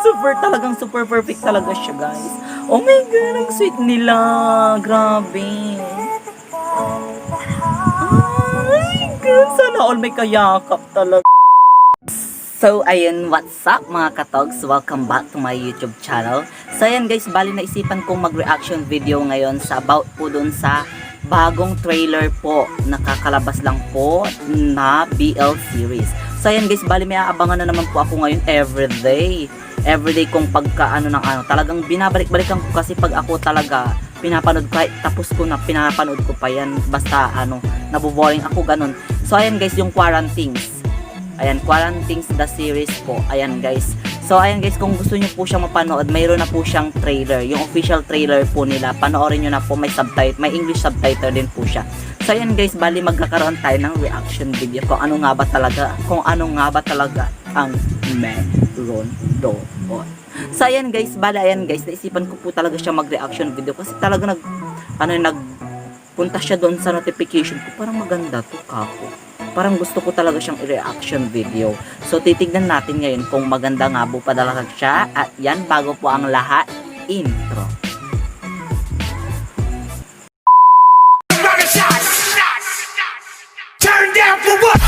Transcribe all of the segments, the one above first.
Super talagang super perfect talaga siya, guys. Oh my God, ang sweet nila. Grabe. Ay, God, sana all may kayakap talaga. So, ayun, what's up mga katogs? Welcome back to my YouTube channel. So, ayan guys, bali naisipan kong mag-reaction video ngayon sa about po dun sa bagong trailer po. Nakakalabas lang po na BL series. So, ayan guys, bali may aabangan na naman po ako ngayon everyday. Everyday kong pagka talagang binabalik-balikan ko kasi pag ako talaga pinapanood ko, kahit tapos ko na pinapanood ko pa yan, basta naboboring ako ganun. So, ayan guys, yung Quarantines. Ayan, Quarantines the series po. Ayan guys. So ayan guys, kung gusto niyo po siyang mapanood, mayroon na po siyang trailer. Yung official trailer po nila. Panoorin niyo na po, may subtitle, may English subtitle din po siya. So ayan guys, bali magkakaroon tayo ng reaction video kung ano nga ba talaga ang meron doon. So ayan guys, naisipan ko po talaga siya mag-reaction video kasi talaga nagpunta siya doon sa notification ko. Parang maganda to, kako. Parang gusto ko talaga siyang i-reaction video. So, titignan natin ngayon kung maganda nga po talaga siya. At yan, bago po ang lahat, intro. Turn down for what?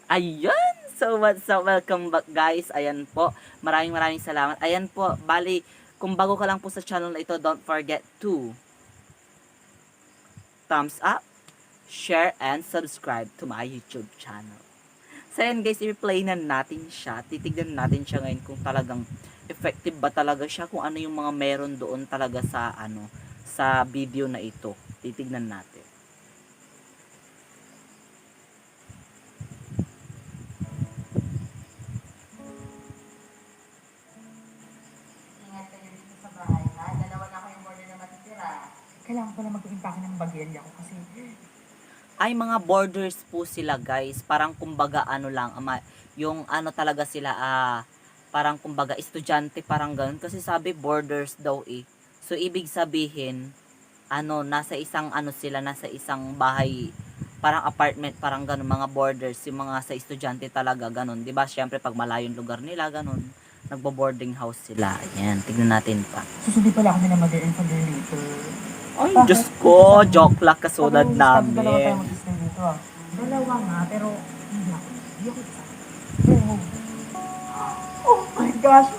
Ayan! So, what's up? Welcome back, guys. Ayan po. Maraming salamat. Ayan po, bali, kung bago ka lang po sa channel na ito, don't forget to thumbs up, share, and subscribe to my YouTube channel. So yan guys, i-play na natin siya. Titignan natin siya ngayon kung talagang effective ba talaga siya, kung ano yung mga meron doon talaga sa video na ito. Titignan natin. Kailangan ko na mag-impake ng bagelya ko kasi Ay, mga borders po sila guys. Parang kumbaga yung talaga sila, parang kumbaga estudyante, parang ganun. Kasi sabi borders daw eh. So, ibig sabihin, nasa isang nasa isang bahay, parang apartment, parang ganun, mga borders, yung mga sa estudyante talaga, ganun. Diba? Syempre, pag malayong lugar nila, ganun, nagbo-boarding house sila. Ayan, tignan natin pa. susuli pala kami na mag-informator. Ay, Diyos ko, joke lang kasunod Dalawa namin. tayo mag-stay dito ah. Dalawa nga, pero hindi ako. Hindi ako isa. Oo. Oh my gosh!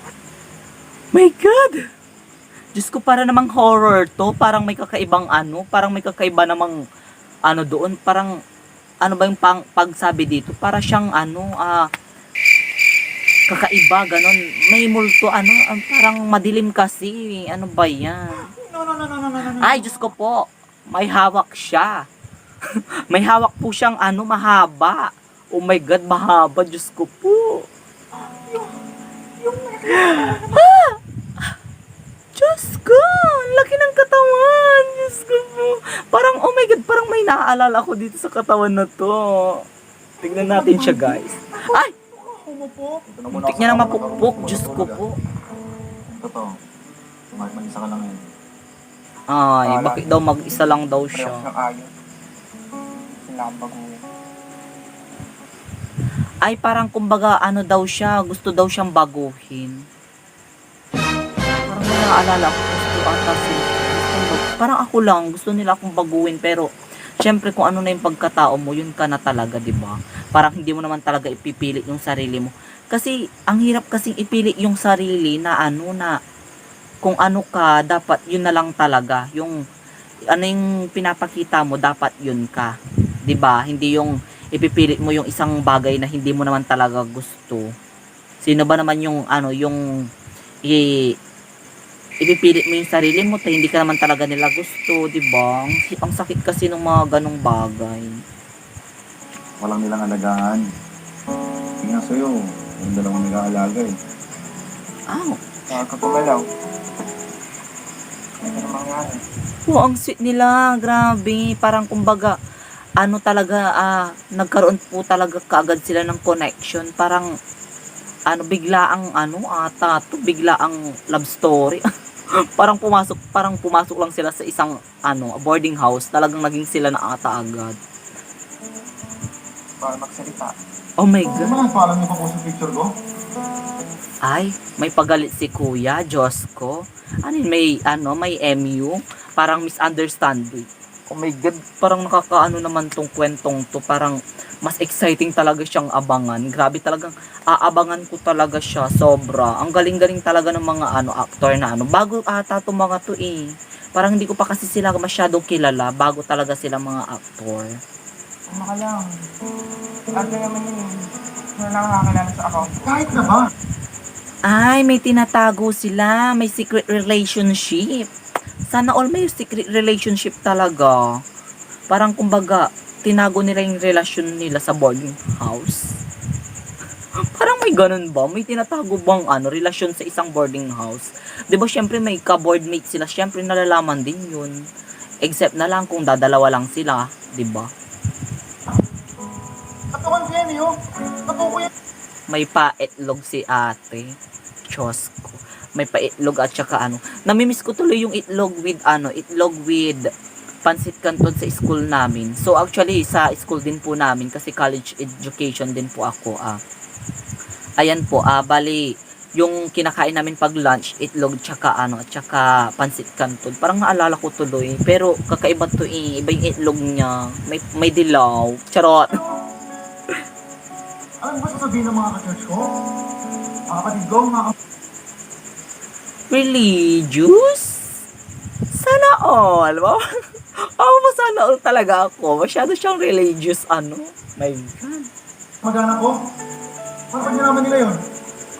My God! Diyos ko, para namang horror to. Parang may kakaibang parang may kakaiba namang doon. Parang, ba yung pagsabi dito? Para siyang kakaiba, ganon. May multo, parang madilim kasi. Ano ba yan? No. Ay, Diyos ko po. May hawak siya. May hawak po siyang mahaba. Oh my God, mahaba. Diyos ko po. Diyos ko, laki ng katawan. Diyos ko po. Parang, oh my God, parang may naaalala ko dito sa katawan na to. Tignan natin siya, guys. Ay! Umupok. Muntik niya na mapukpok. Diyos ko po. Totoo. Mag-isa ka lang yun. Ay, bakit daw mag-isa lang daw siya? Ng ayon. Sinambag mo yun. Ay, parang kumbaga, daw siya, gusto daw siyang baguhin. Parang may naaalala ko, gusto ata sila. Parang ako lang, gusto nila akong baguhin, pero, syempre kung ano na yung pagkatao mo, yun ka na talaga, diba? Parang hindi mo naman talaga ipipilit yung sarili mo. Kasi, ang hirap kasing ipilit yung sarili na kung ano ka, dapat yun na lang talaga. Yung, yung pinapakita mo, dapat yun ka. Diba? Hindi yung ipipilit mo yung isang bagay na hindi mo naman talaga gusto. Sino ba naman yung ipipilit mo yung sarili mo, hindi ka naman talaga nila gusto, diba? Ang sakit kasi ng mga ganong bagay. Walang nilang alagaan. Hindi nga sa'yo, yung dalawang nag-aalaga eh. Kakapagalaw. Ano naman nga eh. Oh, ang sweet nila, grabe. Parang kumbaga, nagkaroon po talaga kaagad sila ng connection. Parang, bigla ang bigla ang love story. Parang pumasok lang sila sa isang boarding house. Talagang naging sila na ata agad. Para magsalita. Oh my Ano God. naman, paalam niyo pa po sa picture ko? Ay, may pagalit si Kuya, Diyos ko. May MU. Parang misunderstanding. Oh my God, parang nakakaano naman tong kwentong to. Parang mas exciting talaga siyang abangan. Grabe talagang aabangan ko talaga siya. Sobra. Ang galing-galing talaga ng mga actor na Bago ata itong mga to eh. Parang hindi ko pa kasi sila masyadong kilala. Bago talaga sila mga actor. Tama ka lang. Ano naman yun eh. Ano lang nakakilala sa account. Kahit na ba? Ay, may tinatago sila. May secret relationship. Sana all may secret relationship talaga. Parang kumbaga, tinago nila yung relasyon nila sa boarding house. Parang may ganun ba? May tinatago bang relasyon sa isang boarding house? 'Di ba syempre may ka-boardmate sila, syempre nalalaman din 'yun. Except na lang kung dadalawa lang sila, 'di ba? Katawan ko yan, yun. Katawan ko yan. May paitlog si ate. Diyos ko. May paitlog at saka namimiss ko tuloy yung itlog with pansit canton sa school namin. So actually sa school din po namin kasi college education din po ako Ayan po, bali yung kinakain namin pag lunch, itlog tsaka at saka pansit canton. Parang naalala ko tuloy, pero kakaiba to eh. Iba yung itlog niya. May dilaw. Charot. Alam mo ba sasabihin ng mga ka-church ko? Mga kapatid ko, Religious? Sana all. Wow, sana all talaga ako. Masyado siyang religious My God. mag-anak ko. Paano pag nalaman nila yun?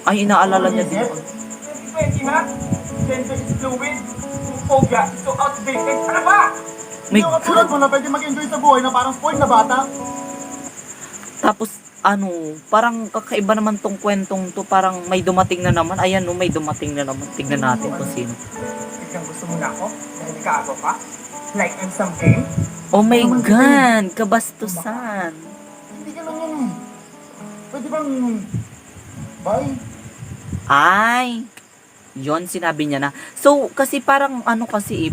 Ay, inaalala niya din. 2020 na? Gender is fluid. Phobia is so outdated. Ano ba? May Hindi ako katulad mo na pwede mag-enjoy sa buhay na parang spoiled na bata. Tapos, parang kakaiba naman tong kwentong to. Parang may dumating na naman. Ayan, may dumating na naman. Tignan natin kung sino. Biglang gusto mo na ako? Dahil nagkaago ka? Like in some game? Oh my God! Kabastusan. Hindi ka lang yan eh. Pwede bang... Bye? Ay! Yon sinabi niya na. So, kasi parang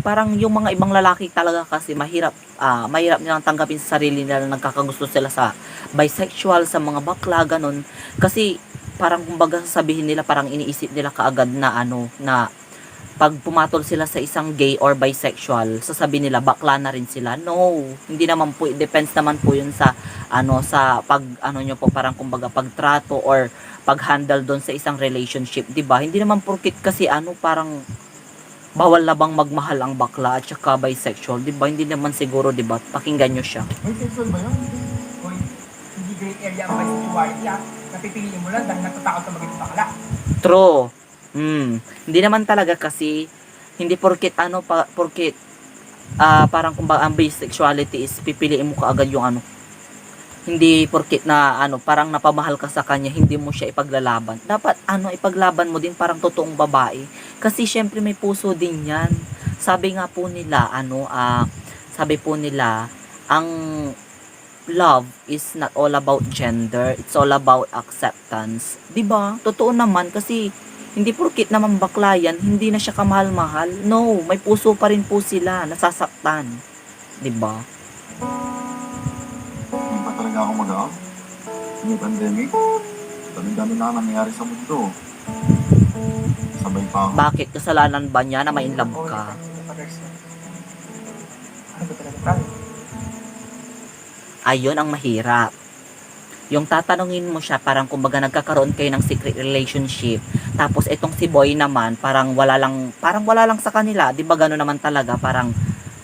parang yung mga ibang lalaki talaga kasi mahirap nilang tanggapin sa sarili nila na nagkakagusto sila sa bisexual, sa mga bakla, ganun. Kasi parang kumbaga sasabihin nila, parang iniisip nila kaagad na na pag pumatol sila sa isang gay or bisexual, sasabihin nila bakla na rin sila. No, hindi naman po, depends naman po yun sa sa pag nyo po, parang kumbaga pagtrato or pag-handle doon sa isang relationship, 'di ba? Hindi naman porket kasi parang bawal na bang magmahal ang bakla at saka bisexual, 'di ba? Hindi naman siguro, 'di ba? Pakinggan nyo siya. May sexual ba yun? Hoy, hindi gray area ang bisexuality ah. Napipiliin mo lang dahil natatakot ka maging bakla. True. Hindi naman talaga kasi hindi porket porket parang kumbaga ang bisexuality is pipiliin mo kaagad yung hindi porket na parang napamahal ka sa kanya, hindi mo siya ipaglalaban. Dapat ipaglaban mo din parang totoong babae. Kasi syempre may puso din 'yan. Sabi nga po nila ang love is not all about gender, it's all about acceptance. 'Di ba? Totoo naman kasi hindi porket naman bakla yan, hindi na siya kamahal-mahal. No, may puso pa rin po sila, nasasaktan. 'Di ba? Hindi pa talaga ako mag-out. May pandemic. Dami-dami na nangyayari sa mundo. Sabay pa ako. Bakit kasalanan ba niya na may love ka? Ano ba talaga tayo? Ayun ang mahirap. Yung tatanungin mo siya, parang kumbaga nagkakaroon kayo ng secret relationship. Tapos itong si boy naman, parang wala lang sa kanila. 'Di ba gano'n naman talaga, parang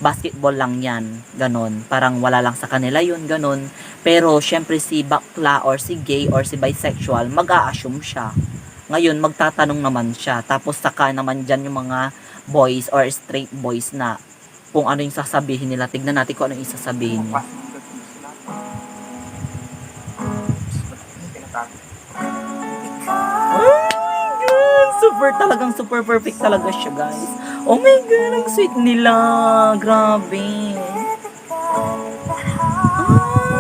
basketball lang 'yan. Ganon. Parang wala lang sa kanila 'yun, ganon. Pero syempre si bakla or si gay or si bisexual, mag-a-assume siya. Ngayon magtatanong naman siya. Tapos saka naman diyan yung mga boys or straight boys na kung ano yung sasabihin nila. Tignan natin kung ano yung sasabihin niya. Talagang super perfect talaga siya, guys. Oh my God, ang sweet nila. Grabe.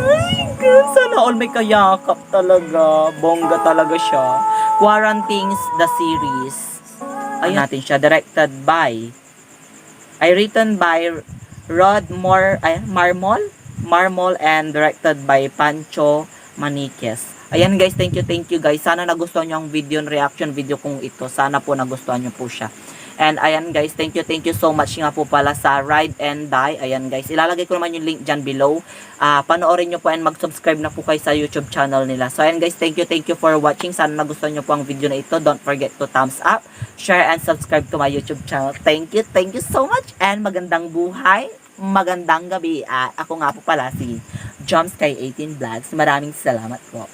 Ay, God. Sana all may kayakap talaga. Bongga talaga siya. Quarantines the series. Ayun natin siya, directed by, written by Rod Marmol and directed by Pancho Maniquez. Ayan guys, thank you guys. Sana nagustuhan nyo ang video, reaction video kong ito. Sana po nagustuhan nyo po siya. And ayan guys, thank you so much nga po pala sa Ride and Die. Ayan guys, ilalagay ko naman yung link dyan below. Panoorin nyo po and mag-subscribe na po kayo sa YouTube channel nila. So ayan guys, thank you for watching. Sana nagustuhan nyo po ang video na ito. Don't forget to thumbs up, share, and subscribe to my YouTube channel. Thank you so much and magandang buhay, magandang gabi. Ako nga po pala si Jomskay18 Vlogs. Maraming salamat po.